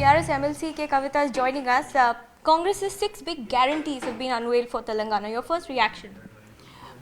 BRS MLC K Kavitha is joining us. Congress's 6 big guarantees have been unveiled for Telangana. Your first reaction?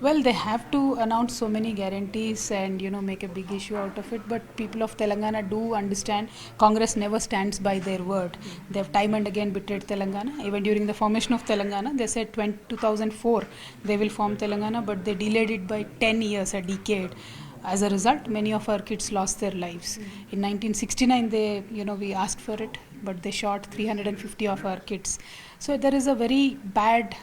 Well, they have to announce so many guarantees and make a big issue out of it. But people of Telangana do understand Congress never stands by their word. They have time and again betrayed Telangana. Even during the formation of Telangana, they said 2004 they will form Telangana, but they delayed it by 10 years, a decade. As a result, many of our kids lost their lives. In 1969, we asked for it, but they shot 350 of our kids. So there is a very bad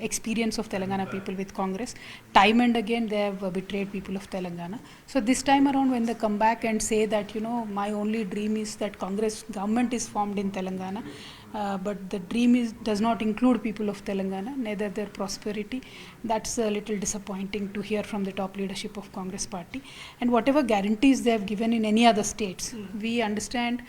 experience of Telangana people with Congress. Time and again, they have betrayed people of Telangana. So this time around, when they come back and say that, my only dream is that Congress government is formed in Telangana, but the dream does not include people of Telangana, neither their prosperity. That's a little disappointing to hear from the top leadership of Congress party. And whatever guarantees they have given in any other states, we understand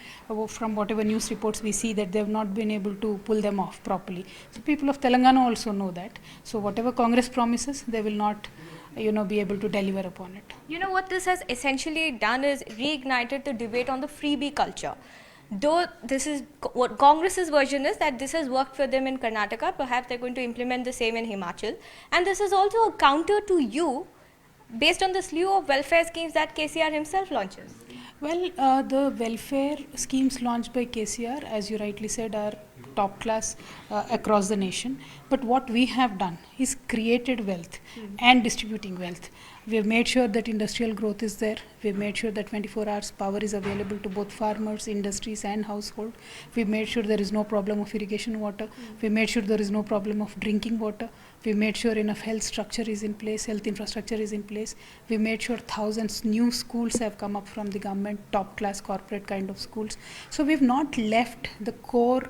from whatever news reports we see that they have not been able to pull them off properly. So people of Telangana also know that. So whatever Congress promises, they will not be able to deliver upon it. You know what this has essentially done is reignited the debate on the freebie culture. Though this is what Congress's version is, that this has worked for them in Karnataka, perhaps they're going to implement the same in Himachal. And this is also a counter to you based on the slew of welfare schemes that KCR himself launches. Well, the welfare schemes launched by KCR, as you rightly said, are top class across the nation. But what we have done is created wealth and distributing wealth. We have made sure that industrial growth is there. We have made sure that 24 hours power is available to both farmers, industries and household. We have made sure there is no problem of irrigation water. We made sure there is no problem of drinking water. We made sure enough health structure is in place, health infrastructure is in place. We made sure thousands new schools have come up from the government, top class corporate kind of schools. So we've not left the core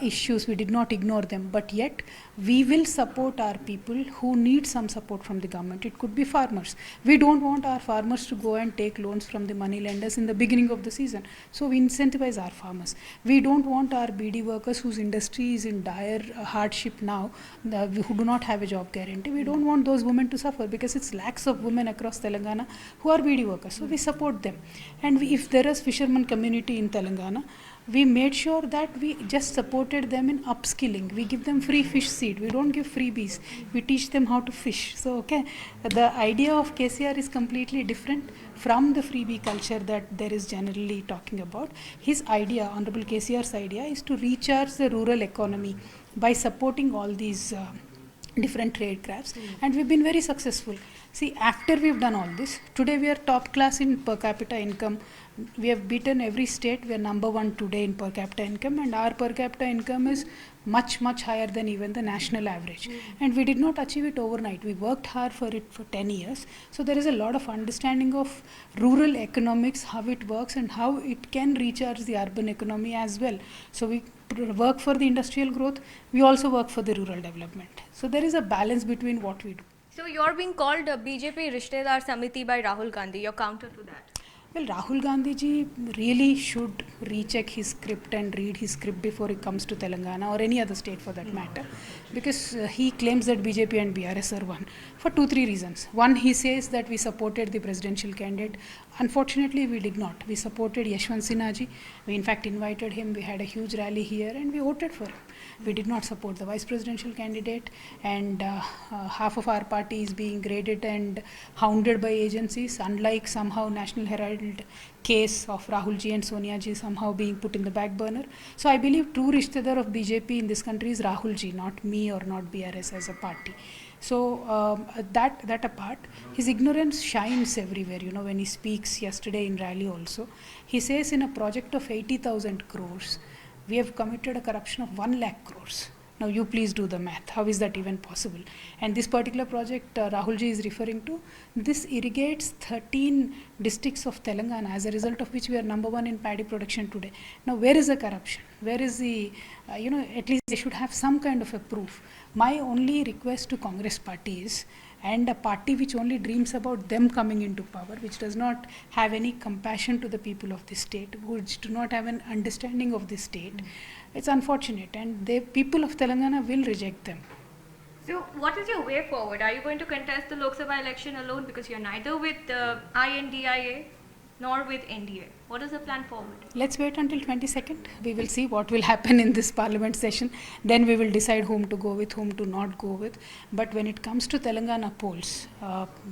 issues, we did not ignore them, but yet we will support our people who need some support from the government. It could be farmers. We don't want our farmers to go and take loans from the money lenders in the beginning of the season. So we incentivize our farmers. We don't want our BD workers whose industry is in dire hardship now, who do not have a job guarantee. We don't want those women to suffer because it's lakhs of women across Telangana who are BD workers. So we support them. And if there is fisherman community in Telangana, we made sure that we just supported them in upskilling. We give them free fish seed. We don't give freebies. We teach them how to fish. So, the idea of KCR is completely different from the freebie culture that there is generally talking about. His idea, Honorable KCR's idea, is to recharge the rural economy by supporting all these different trade crafts, and we've been very successful. See, after we've done all this, today we are top class in per capita income. We have beaten every state. We are number one today in per capita income, and our per capita income is much higher than even the national average. And we did not achieve it overnight. We worked hard for it for 10 years. So there is a lot of understanding of rural economics, how it works and how it can recharge the urban economy as well. So we work for the industrial growth. We also work for the rural development. So there is a balance between what we do. So you're being called BJP Rishtedar Samithi by Rahul Gandhi. Your counter to that? Well, Rahul Gandhi ji really should recheck his script and read his script before he comes to Telangana or any other state for that matter, because he claims that BJP and BRS are one for 2-3 reasons. One, he says that we supported the presidential candidate. Unfortunately, we did not. We supported Yashwant Sinha ji. We in fact invited him. We had a huge rally here and we voted for him. We did not support the vice presidential candidate, and half of our party is being graded and hounded by agencies, unlike somehow National Herald case of Rahul ji and Sonia ji somehow being put in the back burner. So I believe true Rishtedar of BJP in this country is Rahul ji, not me or not BRS as a party. So that apart, his ignorance shines everywhere. When he speaks yesterday in rally also, he says in a project of 80,000 crores, we have committed a corruption of 1 lakh crores. Now you please do the math. How is that even possible? And this particular project Rahul ji is referring to, this irrigates 13 districts of Telangana, as a result of which we are number one in paddy production today. Now where is the corruption? Where is the, at least they should have some kind of a proof. My only request to Congress party is, and a party which only dreams about them coming into power, which does not have any compassion to the people of this state, which do not have an understanding of this state, it's unfortunate, and the people of Telangana will reject them. So what is your way forward? Are you going to contest the Lok Sabha election alone, because you're neither with INDIA nor with NDA? What is the plan forward? Let's wait until 22nd. We will see what will happen in this parliament session. Then we will decide whom to go with, whom to not go with. But when it comes to Telangana polls,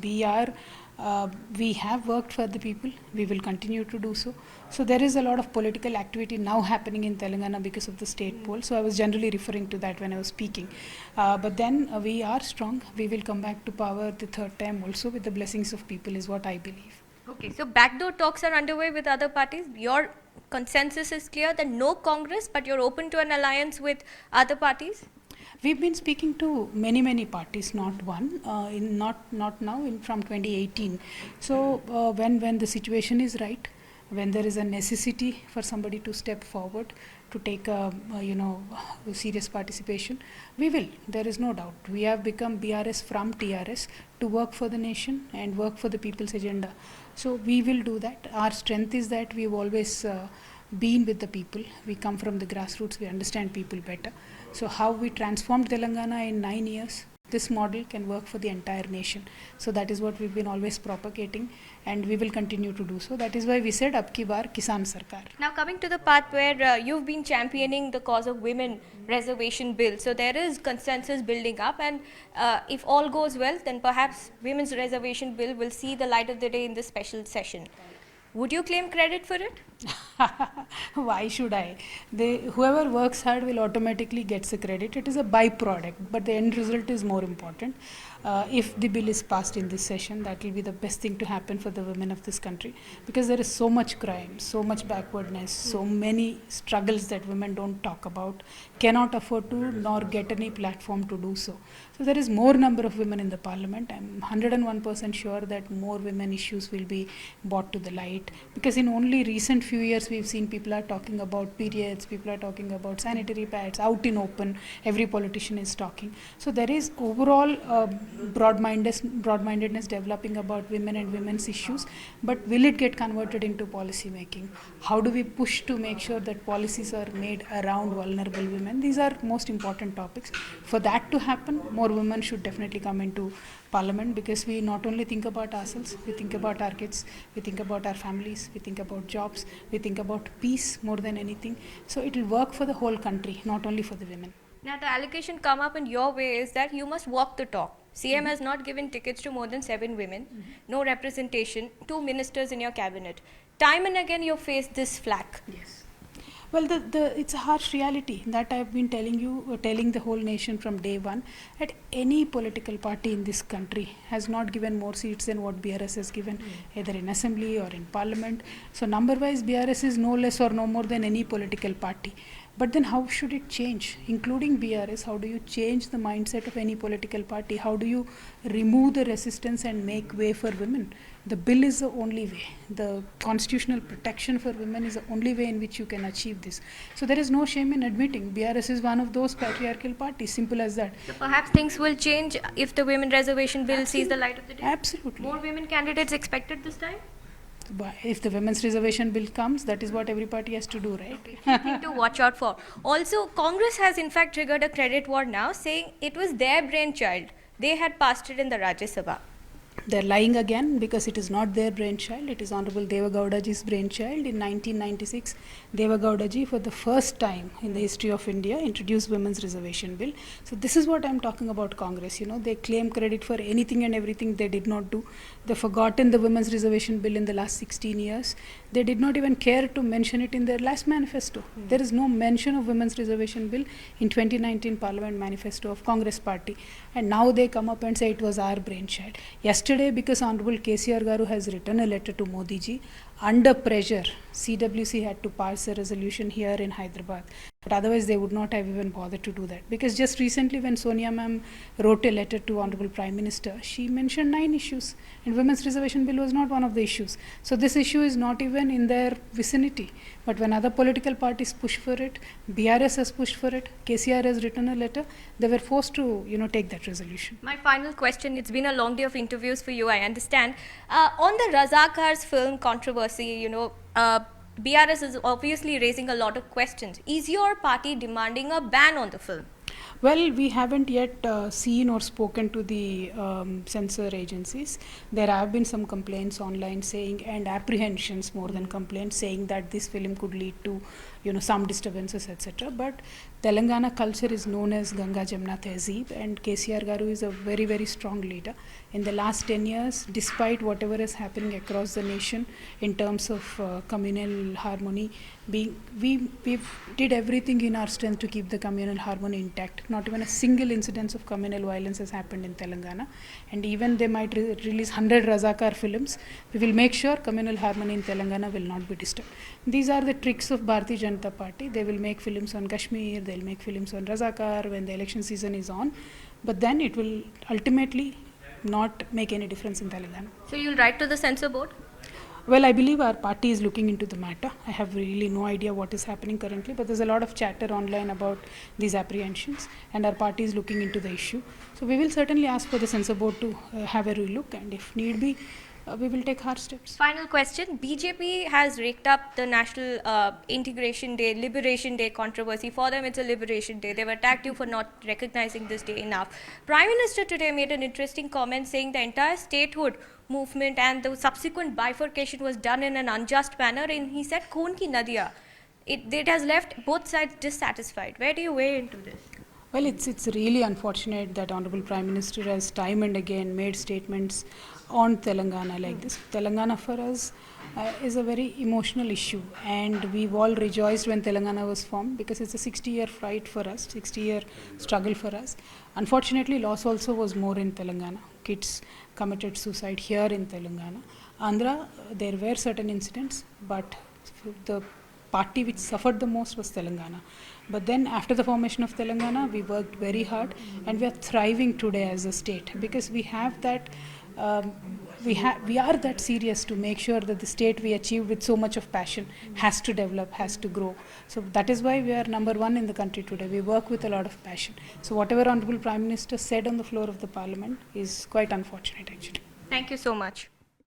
we have worked for the people. We will continue to do so. So there is a lot of political activity now happening in Telangana because of the state poll. So I was generally referring to that when I was speaking. But then we are strong. We will come back to power the third time also with the blessings of people is what I believe. Okay, so backdoor talks are underway with other parties. Your consensus is clear that no Congress, but you're open to an alliance with other parties? We've been speaking to many parties, not one, not now, from 2018. So when the situation is right, when there is a necessity for somebody to step forward to take a serious participation, we will. There is no doubt. We have become BRS from TRS to work for the nation and work for the people's agenda. So we will do that. Our strength is that we've always been with the people. We come from the grassroots. We understand people better. So how we transformed Telangana in 9 years, this model can work for the entire nation. So that is what we've been always propagating, and we will continue to do so. That is why we said, Ab ki baar Kisan Sarkar. Now coming to the part where you've been championing the cause of women reservation bill. So there is consensus building up, and if all goes well, then perhaps women's reservation bill will see the light of the day in this special session. Would you claim credit for it? Why should I? Whoever works hard will automatically get the credit. It is a byproduct, but the end result is more important. If the bill is passed in this session, that will be the best thing to happen for the women of this country, because there is so much crime, so much backwardness, so many struggles that women don't talk about, cannot afford to, nor get any platform to do so. So there is more number of women in the parliament. I'm 101% sure that more women issues will be brought to the light, because in only recent few years we've seen people are talking about periods, people are talking about sanitary pads out in open, every politician is talking. So there is overall broad-mindedness developing about women and women's issues, but will it get converted into policy making? How do we push to make sure that policies are made around vulnerable women? These are most important topics. For that to happen, more women should definitely come into parliament, because we not only think about ourselves, we think about our kids, we think about our families, we think about jobs, we think about peace more than anything. So it will work for the whole country, not only for the women. Now the allocation come up in your way is that you must walk the talk. CM has not given tickets to more than 7 women, no representation, 2 ministers in your cabinet. Time and again you face this flack. Yes. Well, it's a harsh reality that I've been telling the whole nation from day one, that any political party in this country has not given more seats than what BRS has given, either in assembly or in parliament. So number-wise, BRS is no less or no more than any political party. But then how should it change? Including BRS, how do you change the mindset of any political party? How do you remove the resistance and make way for women? The bill is the only way. The constitutional protection for women is the only way in which you can achieve this. So there is no shame in admitting BRS is one of those patriarchal parties, simple as that. So perhaps things will change if the women reservation bill sees the light of the day? Absolutely. More women candidates expected this time? But if the women's reservation bill comes, that is what every party has to do, right? Okay. Something to watch out for. Also, Congress has in fact triggered a credit war now, saying it was their brainchild. They had passed it in the Rajya Sabha. They're lying again, because it is not their brainchild. It is Honorable Deva Gowdaji's brainchild. In 1996, Deva Gowdaji, for the first time in the history of India, introduced women's reservation bill. So this is what I'm talking about Congress. They claim credit for anything and everything they did not do. They've forgotten the women's reservation bill in the last 16 years. They did not even care to mention it in their last manifesto. There is no mention of women's reservation bill in 2019 Parliament manifesto of Congress party. And now they come up and say it was our brainchild. Yesterday, because Honorable KCR Garu has written a letter to Modi ji, under pressure, CWC had to pass a resolution here in Hyderabad. But otherwise, they would not have even bothered to do that. Because just recently, when Sonia ma'am wrote a letter to Honorable Prime Minister, she mentioned 9 issues. And women's reservation bill was not one of the issues. So this issue is not even in their vicinity. But when other political parties push for it, BRS has pushed for it, KCR has written a letter, they were forced to, take that resolution. My final question, it's been a long day of interviews for you, I understand. On the Razakar's film controversy, BRS is obviously raising a lot of questions. Is your party demanding a ban on the film? Well, we haven't yet seen or spoken to the censor agencies. There have been some complaints online saying, and apprehensions more than complaints, saying that this film could lead to, some disturbances, etc. But Telangana culture is known as Ganga Jamna Tehzeeb, and KCR Garu is a very, very strong leader. In the last 10 years, despite whatever is happening across the nation in terms of communal harmony, we did everything in our strength to keep the communal harmony intact. Not even a single incidence of communal violence has happened in Telangana. And even they might release 100 Razakar films, we will make sure communal harmony in Telangana will not be disturbed. These are the tricks of Bharatiya Janata Party. They will make films on Kashmir, they'll make films on Razakar when the election season is on. But then it will ultimately not make any difference in Telangana. So you'll write to the censor board? Well, I believe our party is looking into the matter. I have really no idea what is happening currently, but there's a lot of chatter online about these apprehensions, and our party is looking into the issue. So we will certainly ask for the censor board to have a relook, and if need be, we will take hard steps. Final question. BJP has raked up the National Integration Day, Liberation Day controversy. For them, it's a Liberation Day. They've attacked you for not recognizing this day enough. Prime Minister today made an interesting comment saying the entire statehood movement and the subsequent bifurcation was done in an unjust manner. And he said, Khoon ki nadiya. It has left both sides dissatisfied. Where do you weigh into this? Well, it's really unfortunate that Honorable Prime Minister has time and again made statements on Telangana like this. Telangana for us is a very emotional issue, and we've all rejoiced when Telangana was formed because it's a 60-year fight for us, 60-year struggle for us. Unfortunately, loss also was more in Telangana. Kids committed suicide here in Telangana. Andhra, there were certain incidents, but the party which suffered the most was Telangana. But then after the formation of Telangana, we worked very hard, and we are thriving today as a state because we have that we are that serious to make sure that the state we achieve with so much of passion has to develop, has to grow. So that is why we are number one in the country today. We work with a lot of passion. So whatever Honorable Prime Minister said on the floor of the Parliament is quite unfortunate actually. Thank you so much.